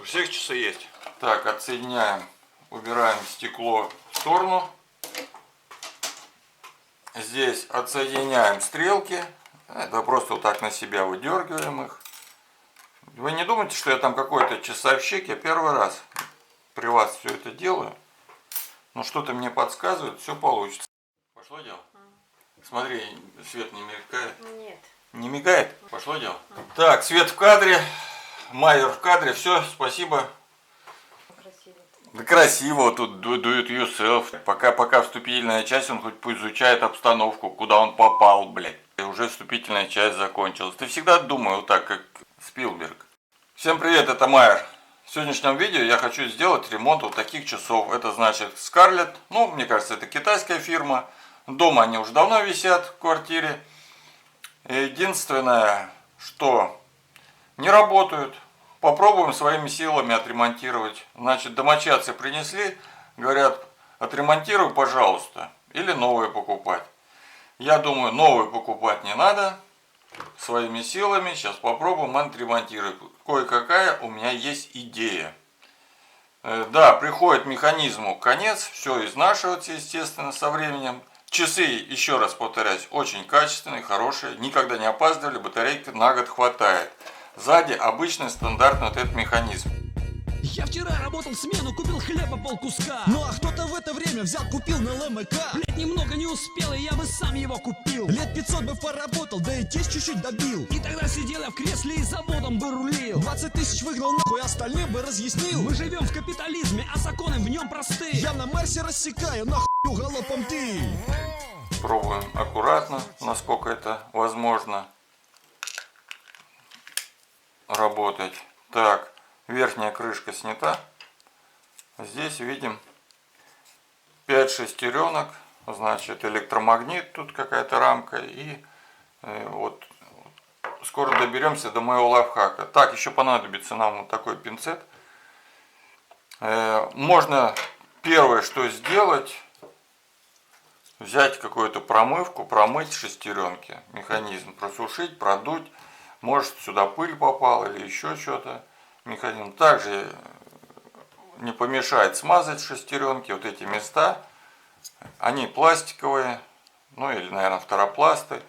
У всех часы есть. Так, отсоединяем, убираем стекло в сторону. Здесь отсоединяем стрелки. Это просто вот так на себя выдергиваем их. Вы не думайте, что я там какой-то часовщик. Я первый раз при вас все это делаю. Но что-то мне подсказывает, все получится. Пошло дело? Смотри, свет не мигает. Нет. Не мигает? Пошло дело? Так, свет в кадре. Майер в кадре. Все, спасибо. Красиво. Да красиво, тут do it yourself. Пока вступительная часть, он хоть пусть изучает обстановку, куда он попал, блядь. И уже вступительная часть закончилась. Ты всегда думай вот так, как Спилберг. Всем привет, это Майер. В сегодняшнем видео я хочу сделать ремонт вот таких часов. Это значит Скарлетт. Ну, мне кажется, это китайская фирма. Дома они уже давно висят в квартире. Единственное, что не работают. Попробуем своими силами отремонтировать. Значит, домочадцы принесли, говорят, отремонтируй, пожалуйста, или новые покупать. Я думаю, новые покупать не надо. Своими силами сейчас попробуем отремонтировать. Кое-какая у меня есть идея. Да, приходит механизму конец, все изнашивается, естественно, со временем. Часы, еще раз повторяюсь, очень качественные, хорошие, никогда не опаздывали, батарейки на год хватает. Сзади обычный стандартный вот этот механизм. Я вчера работал смену, купил хлеба полкуска. Ну а кто-то в это время взял, купил на ЛМК. Блять, немного не успел, и я бы сам его купил. Лет 500 бы поработал, да и тесть чуть-чуть добил. И тогда сидел я в кресле и заводом бы рулил. 20 тысяч выиграл нахуй, остальным бы разъяснил. Мы живем в капитализме, а законы в нем простые. Я на Марсе рассекаю, нахуй галопом ты. Пробуем аккуратно, насколько это возможно работать. Так, верхняя крышка снята. Здесь видим 5 шестеренок. Значит, электромагнит, тут какая-то рамка. И вот скоро доберемся до моего лайфхака. Так, еще понадобится нам вот такой пинцет. Можно первое, что сделать, взять какую-то промывку, промыть шестеренки, механизм, просушить, продуть. Может, сюда пыль попала или еще что-то. Механизм также не помешает смазать шестеренки, вот эти места. Они пластиковые, ну или, наверное, фторопласты.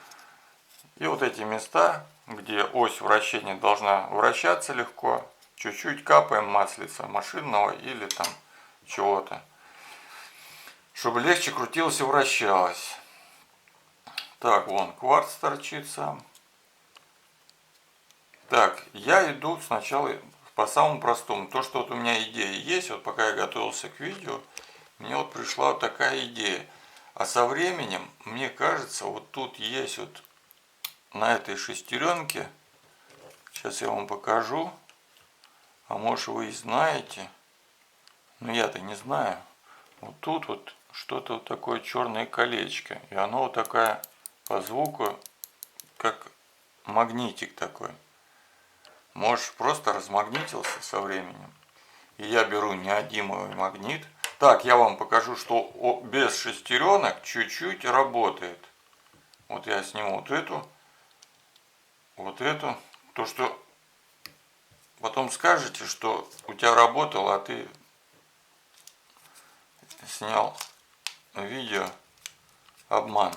И вот эти места, где ось вращения должна вращаться легко, чуть-чуть капаем маслица машинного или там чего-то, чтобы легче крутилось и вращалось. Так, вон кварц торчит сам. Так, я иду сначала по самому простому. То, что вот у меня идея есть, вот пока я готовился к видео, мне вот пришла вот такая идея. А со временем, мне кажется, вот тут есть вот на этой шестеренке, сейчас я вам покажу, а может вы и знаете, но я-то не знаю. Вот тут вот что-то вот такое черное колечко, и оно вот такая по звуку, как магнитик такой. Может, просто размагнитился со временем. И я беру неодимовый магнит. Так, я вам покажу, что без шестеренок чуть-чуть работает. Вот я сниму вот эту. То, что потом скажете, что у тебя работало, а ты снял видео. Обман.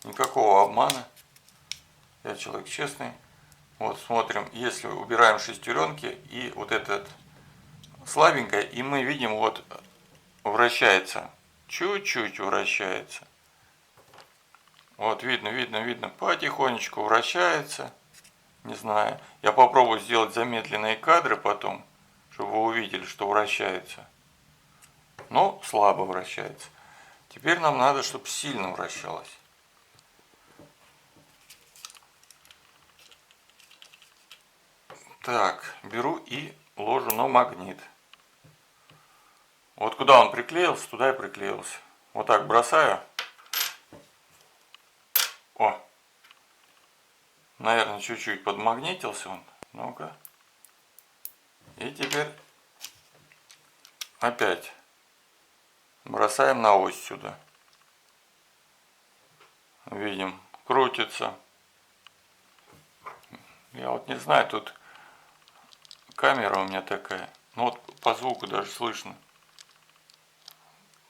Никакого обмана. Я человек честный. Вот смотрим, если убираем шестеренки и вот этот слабенькое, и мы видим, вот вращается, чуть-чуть вращается. Вот видно, потихонечку вращается. Не знаю, я попробую сделать замедленные кадры потом, чтобы вы увидели, что вращается. Но слабо вращается. Теперь нам надо, чтобы сильно вращалось. Так, беру и ложу на магнит. Вот куда он приклеился, туда и приклеился. Вот так бросаю. О! Наверное, чуть-чуть подмагнитился он. Ну-ка. И теперь опять бросаем на ось сюда. Видим, крутится. Я вот не знаю, тут камера у меня такая. Ну вот по звуку даже слышно,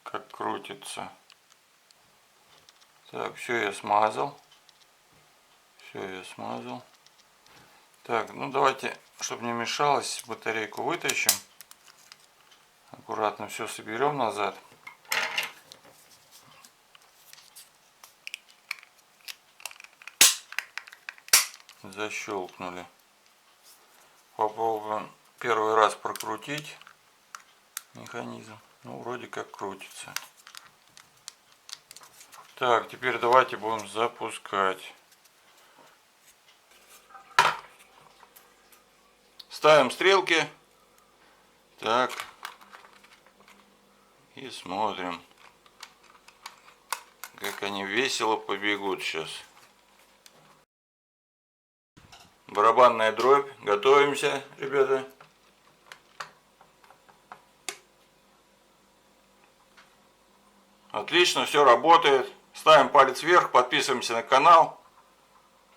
как крутится. Так, все я смазал. Все я смазал. Так, ну давайте, чтобы не мешалось, батарейку вытащим. Аккуратно все соберем назад. Защелкнули. Попробуем первый раз прокрутить механизм. Ну, вроде как крутится. Так, теперь давайте будем запускать. Ставим стрелки. Так. И смотрим, как они весело побегут сейчас. Барабанная дробь. Готовимся, ребята. Отлично, все работает. Ставим палец вверх, подписываемся на канал.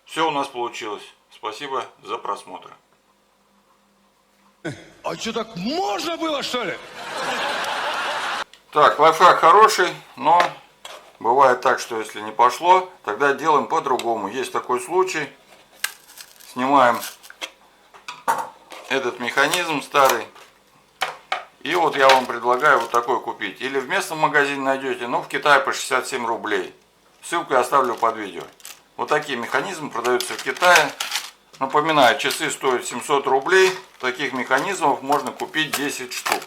Все у нас получилось. Спасибо за просмотр. А что, так можно было, что ли? Так, лайфхак хороший, но бывает так, что если не пошло, тогда делаем по-другому. Есть такой случай. Снимаем этот механизм старый. И вот я вам предлагаю вот такой купить. Или в местном магазине найдете, но в Китае по 67 рублей. Ссылку я оставлю под видео. Вот такие механизмы продаются в Китае. Напоминаю, часы стоят 700 рублей. Таких механизмов можно купить 10 штук.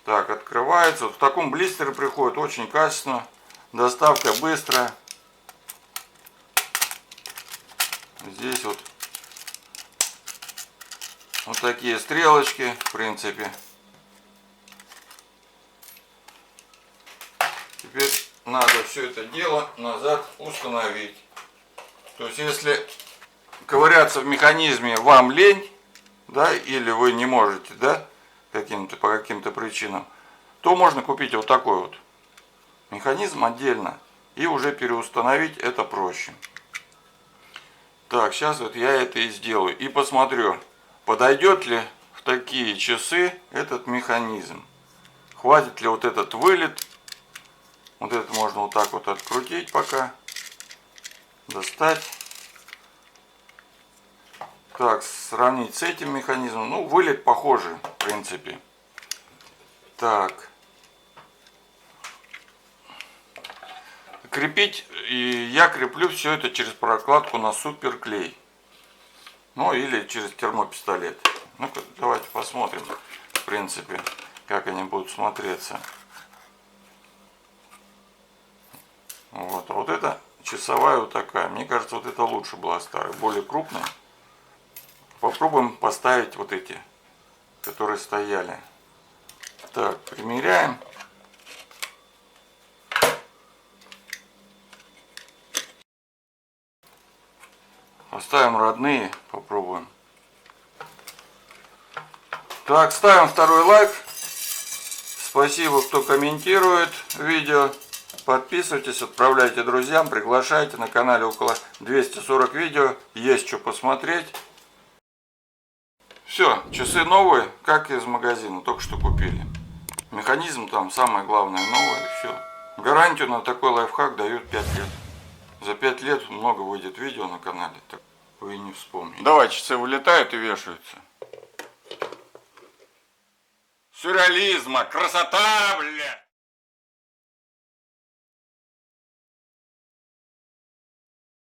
Так, открывается. Вот в таком блистере приходит, очень качественно. Доставка быстрая. Здесь вот такие стрелочки, в принципе. Теперь надо все это дело назад установить. То есть, если ковыряться в механизме вам лень, да, или вы не можете, да, по каким-то причинам, то можно купить вот такой вот механизм отдельно и уже переустановить это проще. Так, сейчас вот я это и сделаю. И посмотрю, подойдет ли в такие часы этот механизм. Хватит ли вот этот вылет. Вот это можно вот так вот открутить пока. Достать. Так, сравнить с этим механизмом. Ну, вылет похожий, в принципе. Так. Крепить, и я креплю все это через прокладку на суперклей. Ну, или через термопистолет. Ну-ка, давайте посмотрим, в принципе, как они будут смотреться. Вот, а вот это часовая вот такая. Мне кажется, вот это лучше была старая, более крупная. Попробуем поставить вот эти, которые стояли. Так, примеряем. Поставим родные, попробуем. Так, ставим второй лайк. Спасибо, кто комментирует видео. Подписывайтесь, отправляйте друзьям, приглашайте. На канале около 240 видео. Есть что посмотреть. Все, часы новые, как из магазина, только что купили. Механизм там самое главное новое, и все. Гарантию на такой лайфхак дают 5 лет. За 5 лет много выйдет видео на канале, так вы и не вспомните. Давай, часы вылетают и вешаются. Сюрреализма, красота, бля!